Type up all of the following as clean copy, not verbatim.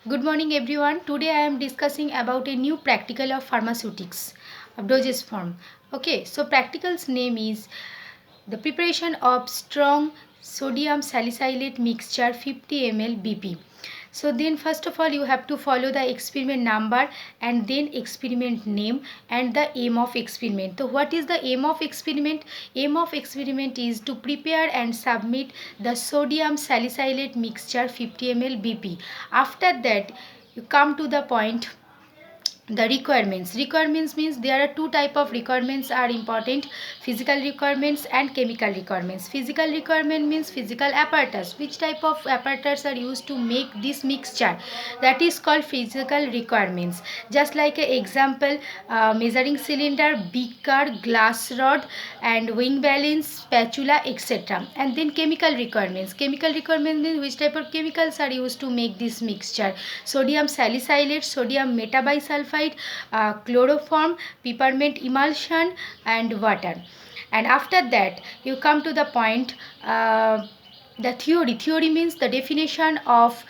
Good morning everyone. Today I am discussing about a new practical of pharmaceutics of dosage form. Okay, so practical's name is the preparation of strong sodium salicylate mixture 50 ml BP. So then first of all you have to follow the experiment number and then experiment name and the aim of experiment. So what is the aim of experiment? Aim of experiment is to prepare and submit the sodium salicylate mixture 50 ml BP. After that you come to the point, the requirements means there are two type of requirements are important: physical requirements and chemical requirements. Physical requirement means physical apparatus, which type of apparatus are used to make this mixture, that is called physical requirements. Just like a example, measuring cylinder, beaker, glass rod and weighing balance, spatula, etc. And then chemical requirements means which type of chemicals are used to make this mixture: sodium salicylate, sodium metabisulfite, chloroform, peppermint emulsion and water. And after that you come to the point, the theory means the definition of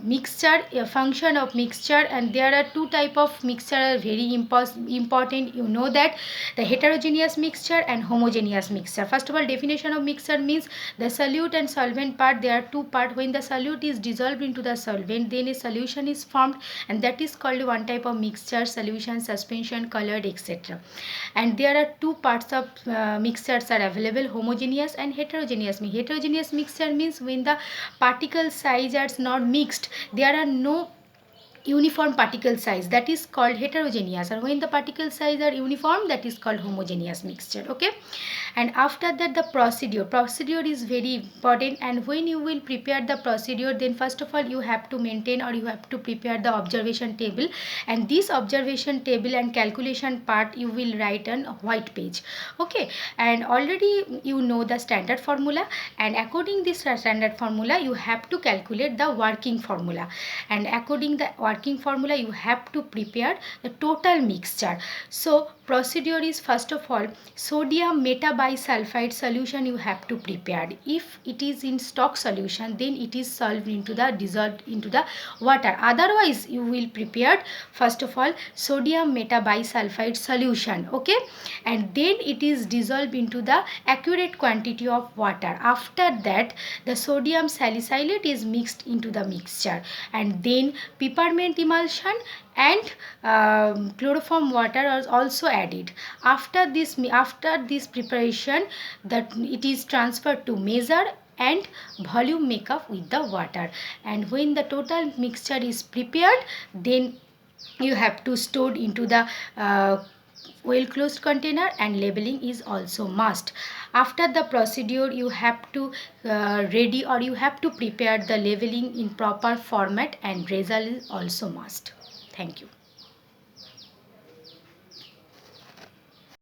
mixture, a function of mixture. And there are two type of mixture are very important. You know that the heterogeneous mixture and homogeneous mixture. First of all, definition of mixture means the solute and solvent part. There are two part. When the solute is dissolved into the solvent, then a solution is formed, and that is called one type of mixture: solution, suspension, colored, etc. And there are two parts of mixtures are available: homogeneous and heterogeneous. Heterogeneous mixture means when the particle size are not mixed, there are no uniform particle size, that is called heterogeneous. And when the particle size are uniform, that is called homogeneous mixture. Okay, and after that the procedure is very important. And when you will prepare the procedure, then first of all you have to maintain or you have to prepare the observation table, and this observation table and calculation part you will write on a white page. Okay, and already you know the standard formula, and according this standard formula you have to calculate the working formula, and according the working formula you have to prepare the total mixture. So procedure is, first of all, sodium metabisulfite solution you have to prepare. If it is in stock solution, then it is solved into the dissolved into the water. Otherwise you will prepare first of all sodium metabisulfite solution. Okay, and then it is dissolved into the accurate quantity of water. After that the sodium salicylate is mixed into the mixture, and then peppermint emulsion and chloroform water are also added. After this preparation, that it is transferred to measure and volume makeup with the water. And when the total mixture is prepared, then you have to store into the well closed container, and labeling is also must. After the procedure you have to ready or you have to prepare the labeling in proper format, and result is also must. Thank you.